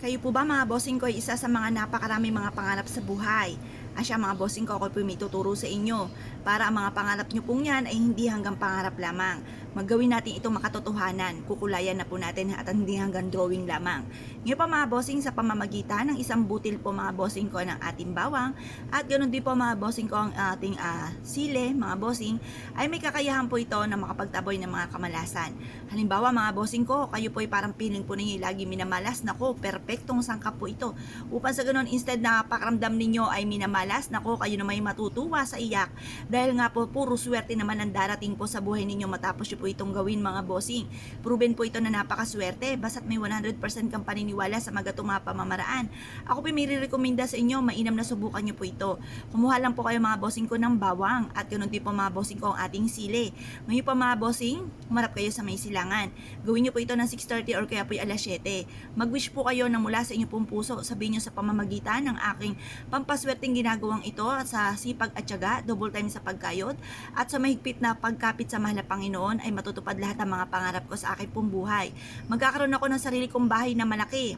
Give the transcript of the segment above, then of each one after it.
Kayo po ba mga bossing ko ay isa sa mga napakaraming mga pangarap sa buhay? Asya mga bossing ko, ako po may tuturo sa inyo para ang mga pangarap nyo pong yan ay hindi hanggang pangarap lamang. Maggawin natin itong makatotohanan, kukulayan na po natin at hindi hanggang drawing lamang. Ngayon pa mga bossing, sa pamamagitan ng isang butil po mga bossing ko ng ating bawang at ganoon din po mga bossing ko ang ating sile mga bossing ay may kakayahan po ito na makapagtaboy ng mga kamalasan. Halimbawa mga bossing ko, kayo po ay parang feeling po ninyo lagi minamalas, nako perpektong sangkap po ito. Upang sa ganoon instead na pakaramdam ninyo ay minamalas, nako kayo na may matutuwa sa iyak dahil nga po puro swerte naman ang darating po sa buhay ninyo matapos nyo po itong gawin mga bossing. Proven po ito na napakaswerte basta't may 100% kang paniniwala sa magatong mga pamamaraan. Ako po may re-recommenda sa inyo, mainam na subukan nyo po ito. Kumuha lang po kayo mga bossing ko ng bawang at ganoon din po mga bossing ko ang ating sili. Ngayon po mga bossing, humarap kayo sa may silangan. Gawin nyo po ito ng 6:30 or kaya po alas 7. Mag-wish po kayo na mula sa inyo pong puso. Sabihin nyo sa pamamagitan ng aking pampaswerteng ginagawang ito sa sipag at tiyaga, double time sa pagkayod, at sa mahigpit na pagkapit sa mahal na Panginoon ay matutupad lahat ng mga pangarap ko sa aking pong buhay. Magkakaroon ako ng sarili kong bahay na malaki.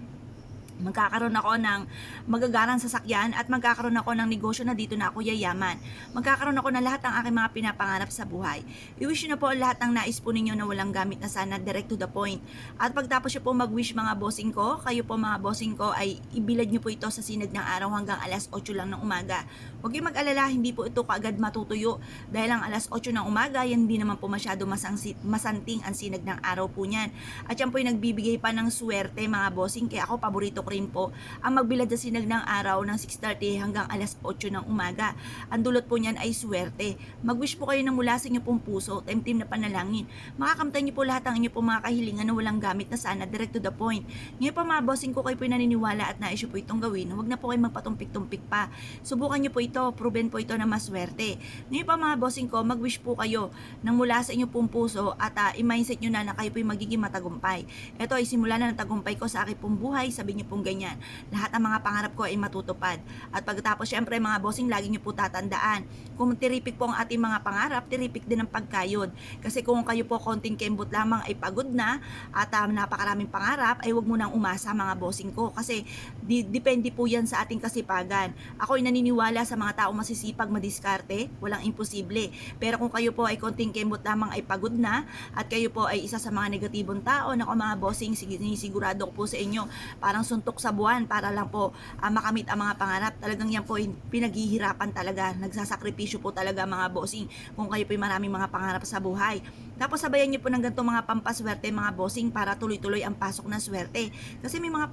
Magkakaroon ako ng magagarang sasakyan at magkakaroon ako ng negosyo na dito na ako yayaman. Magkakaroon ako ng lahat ng aking mga pinapangarap sa buhay. I-wish nyo na po lahat ng nais po ninyo na walang gamit na sana, direct to the point. At pagtapos nyo po mag-wish mga bossing ko, kayo po mga bossing ko ay ibilad nyo po ito sa sinag ng araw hanggang alas 8 lang ng umaga. Huwag kayong mag-alala, hindi po ito kaagad matutuyo dahil ang alas 8 ng umaga, yan hindi naman po masyado masanting ang sinag ng araw po niyan. At yan po yung nagbibigay pa ng swerte mga bossing, kaya ako paborito ko rin po ang magbilad sa sinag ng araw ng 6:30 hanggang alas 8 ng umaga. Ang dulot po niyan ay swerte. Mag-wish po kayo na mula sa inyo pong puso, time-team na panalangin. Makakamtan niyo po lahat ng inyo pong mga kahilingan na walang gamit na sana, direct to the point. Ngayon pa mga bossing ko, kayo po naniniwala at nais po itong gawin, huwag na po kayo magpatumpik-tumpik pa. Subukan niyo po ito, proven po ito na maswerte. Ngayon pa mga bossing ko, mag-wish po kayo na mula sa inyo pong puso at i-mindset nyo na kayo po yung magiging matagumpay. Ito ay simula na ng tagumpay ko sa aking pong buhay, sabi niyo pong ganyan. Lahat ng mga pangarap ko ay matutupad. At pagkatapos syempre mga bossing, lagi niyo po tatandaan, kung tiripik po ang ating mga pangarap, tiripik din ang pagkayod. Kasi kung kayo po konting kembot lamang ay pagod na at napakaraming pangarap, ay huwag mo nang umasa mga bossing ko. Kasi depende po yan sa ating kasipagan. Ako ay naniniwala sa mga tao masisipag, madiskarte, walang imposible. Pero kung kayo po ay konting kembot lamang ay pagod na at kayo po ay isa sa mga negatibong tao, nako mga bossing, sinisigurado ko po sa inyo, parang suntok sa buwan para lang po makamit ang mga pangarap. Talagang yan po ay pinaghihirapan talaga, nagsasakripisyo po talaga mga bossing kung kayo po ay maraming mga pangarap sa buhay. Tapos sabayan niyo po ng ganito mga pampaswerte mga bossing para tuloy-tuloy ang pasok ng swerte. Kasi may mga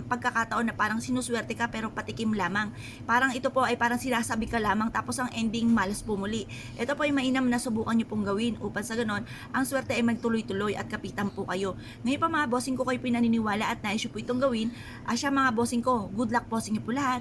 pagkakataon na parang sinuswerte ka pero patikim lamang. Parang ito po ay parang sinasabi ka lamang tapos ang ending malas pumuli. Ito po ay mainam na subukan niyo pong gawin upang sa ganon ang swerte ay magtuloy-tuloy at kapitan po kayo. Ngayon pa mga bossing ko, kayo pinaniniwala at nais po itong gawin. Asya mga bossing ko, good luck po sa inyo po lahat.